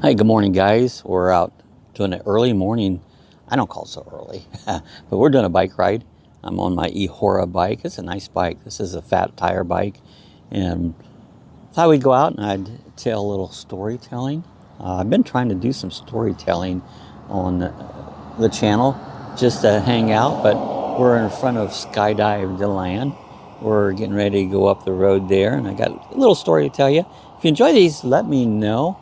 Hi, good morning, guys. We're out doing an early morning. I don't call it so early, but we're doing a bike ride. I'm on my Ehora bike. It's a nice bike. This is a fat tire bike, and thought we'd go out and I'd tell a little storytelling. I've been trying to do some storytelling on the channel just to hang out, but we're in front of Skydive DeLand. We're getting ready to go up the road there, and I got a little story to tell you. If you enjoy these, let me know.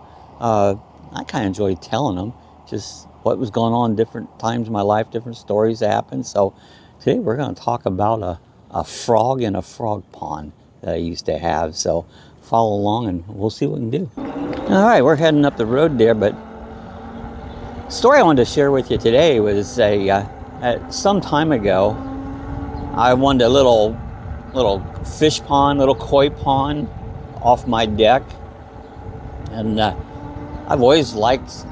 I kind of enjoy telling them, just what was going on different times in my life, different stories that happened. So today we're going to talk about a frog in a frog pond that I used to have. So follow along and we'll see what we can do. All right, we're heading up the road there, but the story I wanted to share with you today was some time ago, I wanted a little fish pond, little koi pond off my deck. And I've always liked,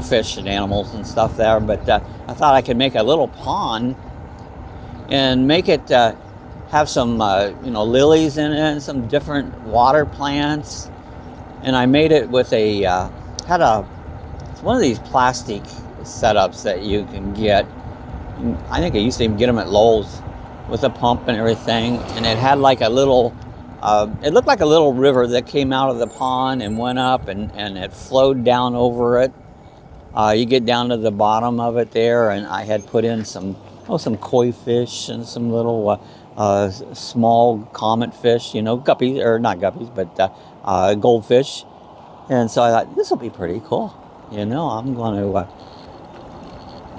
fish and animals and stuff there, but I thought I could make a little pond and make it have some, lilies in it and some different water plants. And I made it with one of these plastic setups that you can get. I think I used to even get them at Lowe's with a pump and everything. And it had like a little, it looked like a little river that came out of the pond and went up and it flowed down over it. You get down to the bottom of it there, and I had put in some koi fish and some little small comet fish, guppies, or not guppies, but goldfish. And so I thought, this will be pretty cool. I'm going to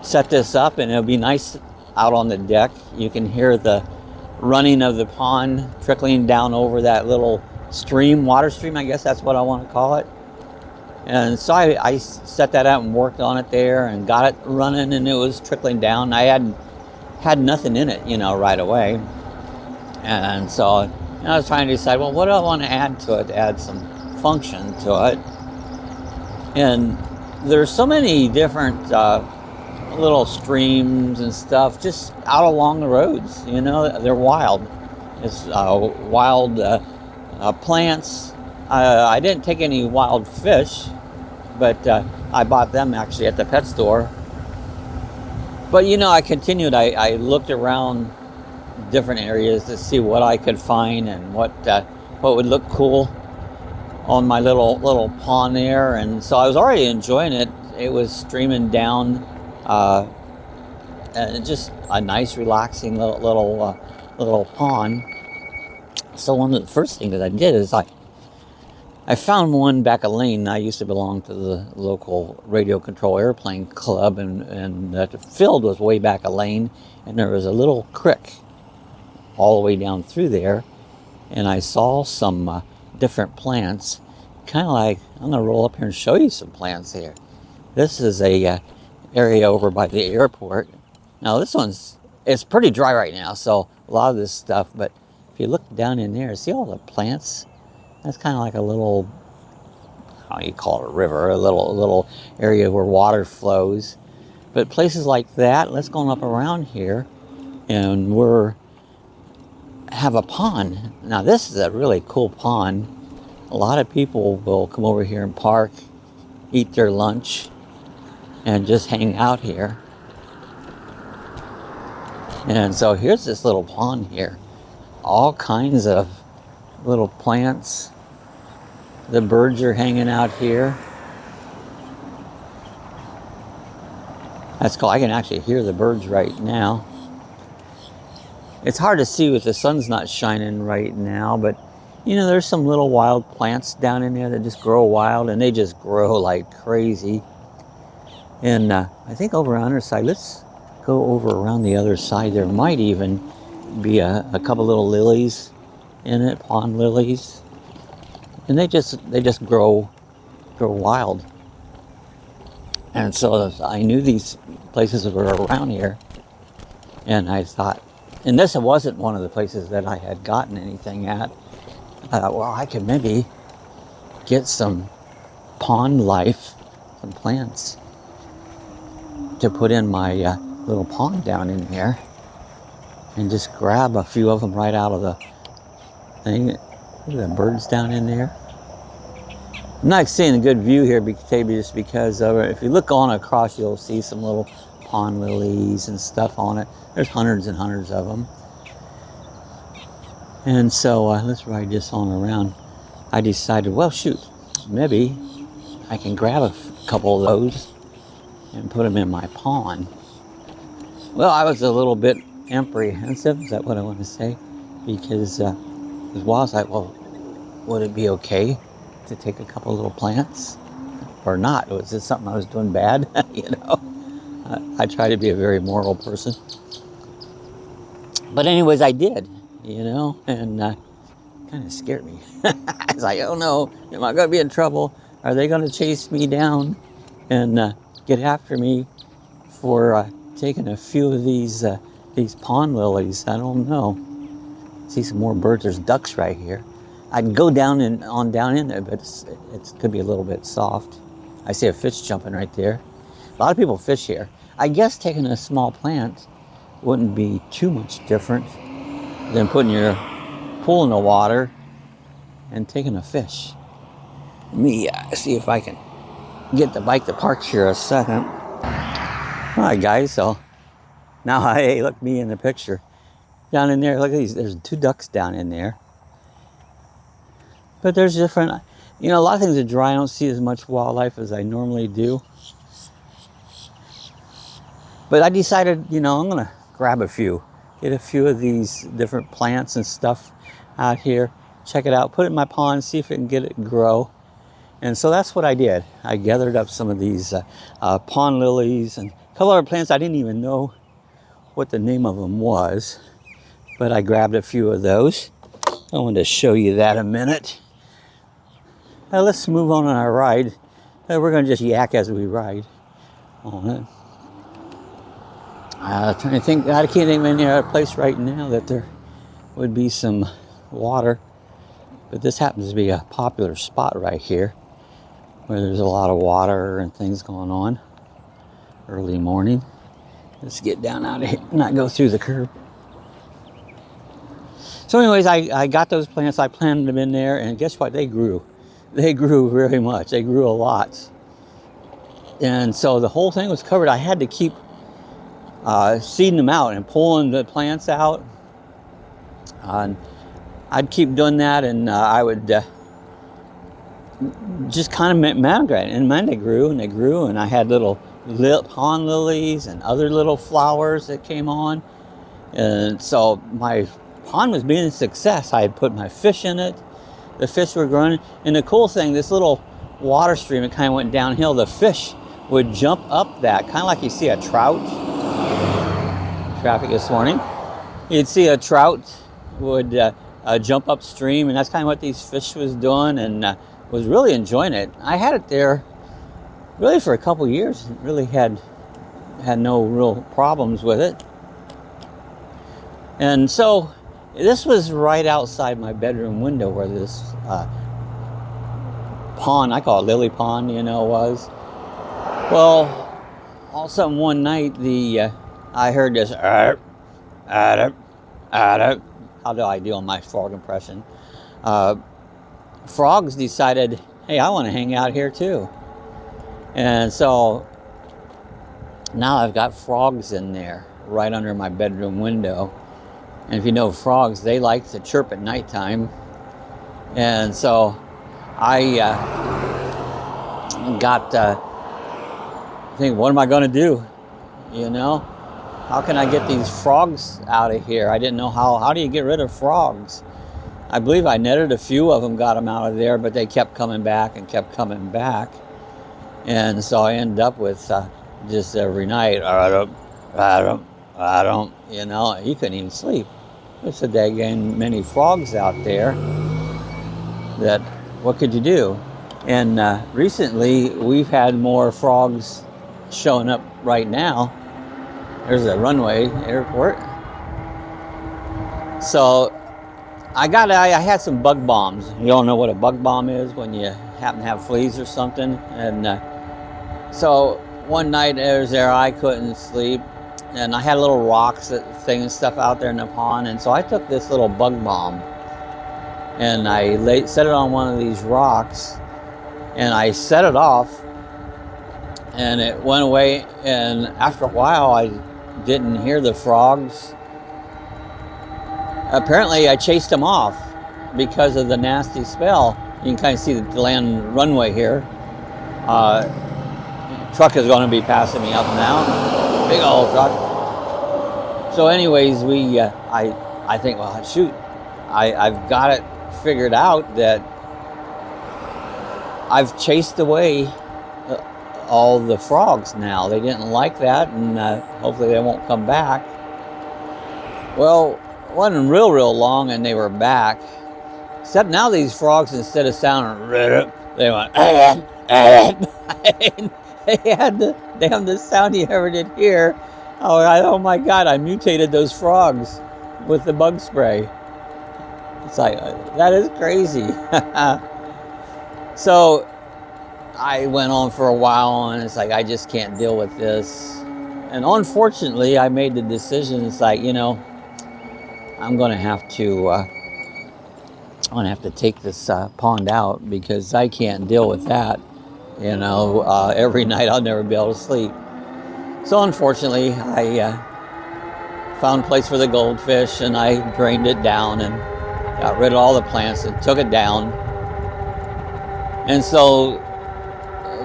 set this up, and it'll be nice out on the deck. You can hear the running of the pond trickling down over that little stream, water stream, I guess that's what I want to call it. And so I set that out and worked on it there and got it running, and it was trickling down. I had nothing in it, right away. And so I was trying to decide, well, what do I want to add to it to add some function to it? And there's so many different little streams and stuff just out along the roads. They're wild. It's wild plants. I didn't take any wild fish, but I bought them actually at the pet store. But I continued. I looked around different areas to see what I could find and what would look cool on my little pond there. And so I was already enjoying it. It was streaming down. And just a nice, relaxing little pond. So one of the first things that I did is I found one back a lane. I used to belong to the local radio control airplane club, and the field was way back a lane, and there was a little creek all the way down through there, and I saw some different plants. Kind of like, I'm gonna roll up here and show you some plants here. This is a area over by the airport. Now it's pretty dry right now, so a lot of this stuff, but if you look down in there, see all the plants? That's kind of like a little, how do you call it, a river, a little area where water flows. But places like that, let's go up around here, and have a pond. Now this is a really cool pond. A lot of people will come over here and park, eat their lunch, and just hang out here. And so here's this little pond here. All kinds of little plants. The birds are hanging out here. That's cool. I can actually hear the birds right now. It's hard to see with the sun's not shining right now, but there's some little wild plants down in there that just grow wild, and they just grow like crazy. And I think over on the other side, let's go over around the other side. There might even be a couple little lilies in it, pond lilies. And they just grow wild. And so I knew these places were around here. And I thought, and this wasn't one of the places that I had gotten anything at. I thought, well, I could maybe get some pond life, some plants, to put in my little pond down in there, and just grab a few of them right out of the thing. Look at the birds down in there. I'm not seeing a good view here, just because if you look on across, you'll see some little pond lilies and stuff on it. There's hundreds and hundreds of them. And so let's ride this on around. I decided, well, shoot, maybe I can grab a couple of those and put them in my pond. Well, I was a little bit apprehensive, is that what I want to say? Because I was like, well, would it be okay to take a couple little plants or not? Was this something I was doing bad? You know, I try to be a very moral person. But anyways, I did, you know, and kind of scared me. I was like, oh no, am I going to be in trouble? Are they going to chase me down and get after me for taking a few of these pond lilies? I don't know. See some more birds. There's ducks right here. I'd go down in there, but it could be a little bit soft. I see a fish jumping right there. A lot of people fish here. I guess taking a small plant wouldn't be too much different than putting your pool in the water and taking a fish. Let me see if I can get the bike to park here a second. All right, guys, so now, hey, look, me in the picture. Down in there, look at these, there's 2 ducks down in there. But there's different, you know, a lot of things are dry. I don't see as much wildlife as I normally do. But I decided, you know, I'm going to grab a few. Get a few of these different plants and stuff out here. Check it out. Put it in my pond. See if it can get it grow. And so that's what I did. I gathered up some of these pond lilies and a couple other plants. I didn't even know what the name of them was. But I grabbed a few of those. I wanted to show you that a minute. Now let's move on our ride. We're going to just yak as we ride on it. Trying to think, I can't think of any other place right now that there would be some water. But this happens to be a popular spot right here where there's a lot of water and things going on early morning. Let's get down out of here and not go through the curb. So anyways, I got those plants. I planted them in there, and guess what? They grew. They grew very much. They grew a lot. And so the whole thing was covered. I had to keep seeding them out and pulling the plants out. And I'd keep doing that, and I would just kind of migrate. And then they grew, and I had little pond lilies and other little flowers that came on. And so my pond was being a success. I had put my fish in it. The fish were growing. And the cool thing, this little water stream, it kind of went downhill. The fish would jump up that, kind of like you see a trout. Traffic this morning. You'd see a trout would jump upstream, and that's kind of what these fish was doing, and was really enjoying it. I had it there really for a couple years. Really had no real problems with it. And so this was right outside my bedroom window where this pond, I call it Lily Pond, you know, was. Well, all of a sudden one night, I heard this, how do I do on my frog impression? Frogs decided, hey, I want to hang out here too. And so now I've got frogs in there right under my bedroom window. And if you know frogs, they like to chirp at nighttime. And so I got think, what am I going to do? You know, how can I get these frogs out of here? I didn't know how do you get rid of frogs? I believe I netted a few of them, got them out of there, but they kept coming back and kept coming back. And so I ended up with just every night, I don't, you know, you couldn't even sleep. There's a daggone many frogs out there that, what could you do? And recently we've had more frogs showing up right now. There's a runway airport. So I had some bug bombs. You all know what a bug bomb is when you happen to have fleas or something. And so one night I couldn't sleep. And I had little rocks, things and stuff out there in the pond. And so I took this little bug bomb and I set it on one of these rocks. and I set it off, and it went away. And after a while, I didn't hear the frogs. Apparently, I chased them off because of the nasty smell. You can kind of see the land runway here. Truck is going to be passing me up now. Big old truck. So anyways, I think, well, shoot, I've got it figured out that I've chased away all the frogs now. They didn't like that, and hopefully they won't come back. Well, it wasn't real long, and they were back. Except now these frogs, instead of sounding, they went, they had the sound you ever did hear. Oh my God, I mutated those frogs with the bug spray. It's like, that is crazy. So I went on for a while, and it's like, I just can't deal with this. And unfortunately, I made the decision. It's like, you know, I'm going to have to take this pond out, because I can't deal with that. You know, every night I'll never be able to sleep. So unfortunately, I found a place for the goldfish, and I drained it down and got rid of all the plants and took it down. And so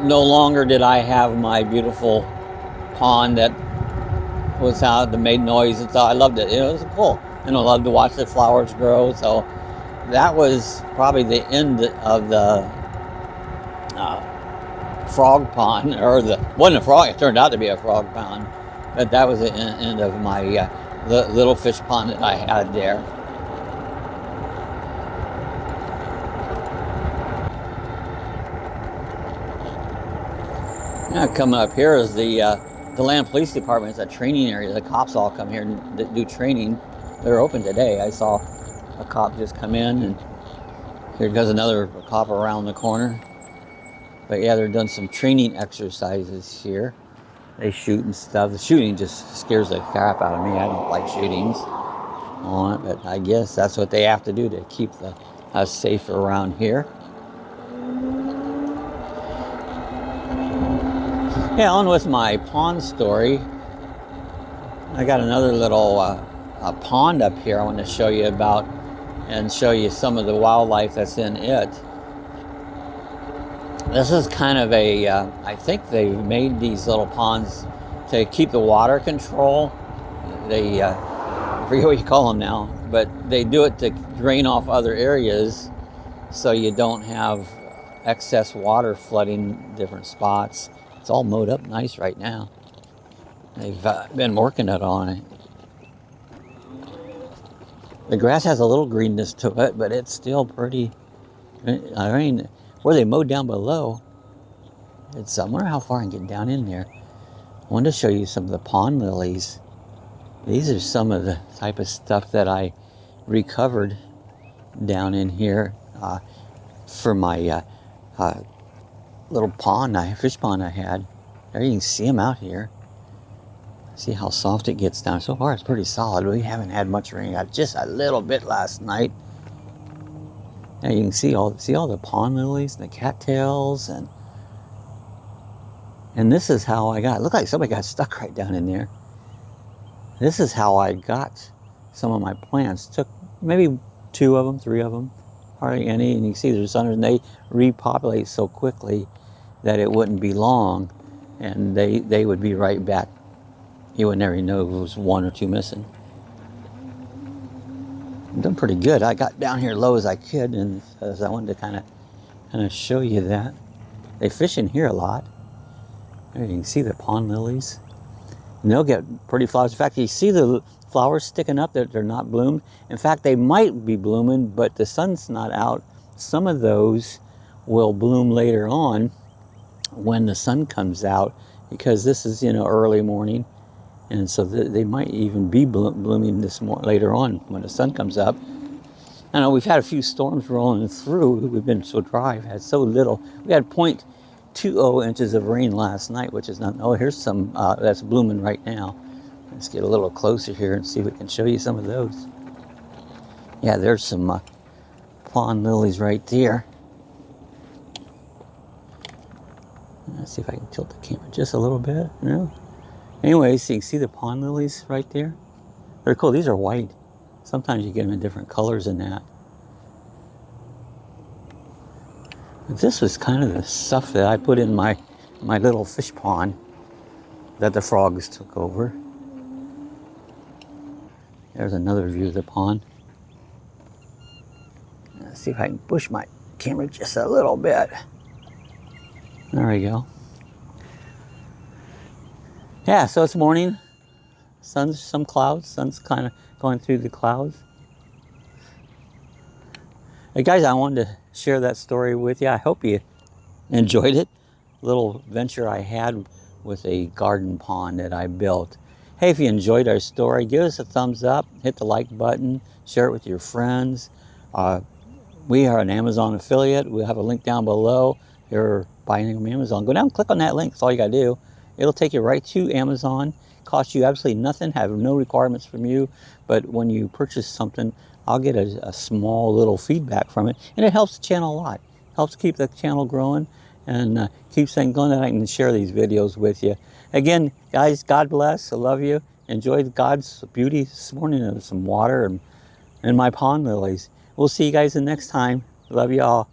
no longer did I have my beautiful pond that was out, that made noise. And so I loved it. It was cool. And I loved to watch the flowers grow. So that was probably the end of the frog pond, or wasn't a frog, it turned out to be a frog pond, but that was the end of my the little fish pond that I had there. Now coming up here is the Land Police Department. It's a training area. The cops all come here and do training. They're open today. I saw a cop just come in, and here goes another cop around the corner. But yeah, they're doing some training exercises here. They shoot and stuff. The shooting just scares the crap out of me. I don't like shootings on it, but I guess that's what they have to do to keep us safe around here. Yeah, on with my pond story. I got another little pond up here I want to show you about, and show you some of the wildlife that's in it. This is kind of a, I think they made these little ponds to keep the water control. They, I forget what you call them now, but they do it to drain off other areas so you don't have excess water flooding different spots. It's all mowed up nice right now. They've been working it on it. The grass has a little greenness to it, but it's still pretty, I mean, where they mowed down below, I wonder how far I can get down in there. I wanted to show you some of the pond lilies. These are some of the type of stuff that I recovered down in here for my little pond, fish pond I had. There you can see them out here. See how soft it gets down. So far it's pretty solid. We haven't had much rain. Got just a little bit last night. Now you can see all the pond lilies and the cattails, and this is how I got. It looked like somebody got stuck right down in there. This is how I got some of my plants. Took maybe 2 of them, 3 of them, hardly any. And you can see there's under, and they repopulate so quickly that it wouldn't be long, and they would be right back. You would never know if there was 1 or 2 missing. I'm doing pretty good. I got down here low as I could, and as I wanted to kind of show you that. They fish in here a lot. There you can see the pond lilies. And they'll get pretty flowers. In fact, you see the flowers sticking up that they're not bloomed. In fact, they might be blooming, but the sun's not out. Some of those will bloom later on when the sun comes out, because this is, early morning. And so they might even be blooming later on when the sun comes up. I know we've had a few storms rolling through. We've been so dry. We've had so little. We had 0.20 inches of rain last night, which is not. Oh, here's some that's blooming right now. Let's get a little closer here and see if we can show you some of those. Yeah, there's some pond lilies right there. Let's see if I can tilt the camera just a little bit. No. Anyways, so you can see the pond lilies right there. They're cool. These are white. Sometimes you get them in different colors than that. But this was kind of the stuff that I put in my little fish pond that the frogs took over. There's another view of the pond. Let's see if I can push my camera just a little bit. There we go. Yeah, so it's morning. Sun's some clouds. Sun's kind of going through the clouds. Hey guys, I wanted to share that story with you. I hope you enjoyed it. Little venture I had with a garden pond that I built. Hey, if you enjoyed our story, give us a thumbs up, hit the like button, share it with your friends. We are an Amazon affiliate. We'll have a link down below. If you're buying from Amazon, go down and click on that link. That's all you gotta do. It'll take you right to Amazon. Cost you absolutely nothing, have no requirements from you. But when you purchase something, I'll get a small little feedback from it. And it helps the channel a lot. Helps keep the channel growing and keep saying, go that I can share these videos with you. Again, guys, God bless. I love you. Enjoy God's beauty this morning and some water and my pond lilies. We'll see you guys the next time. Love you all.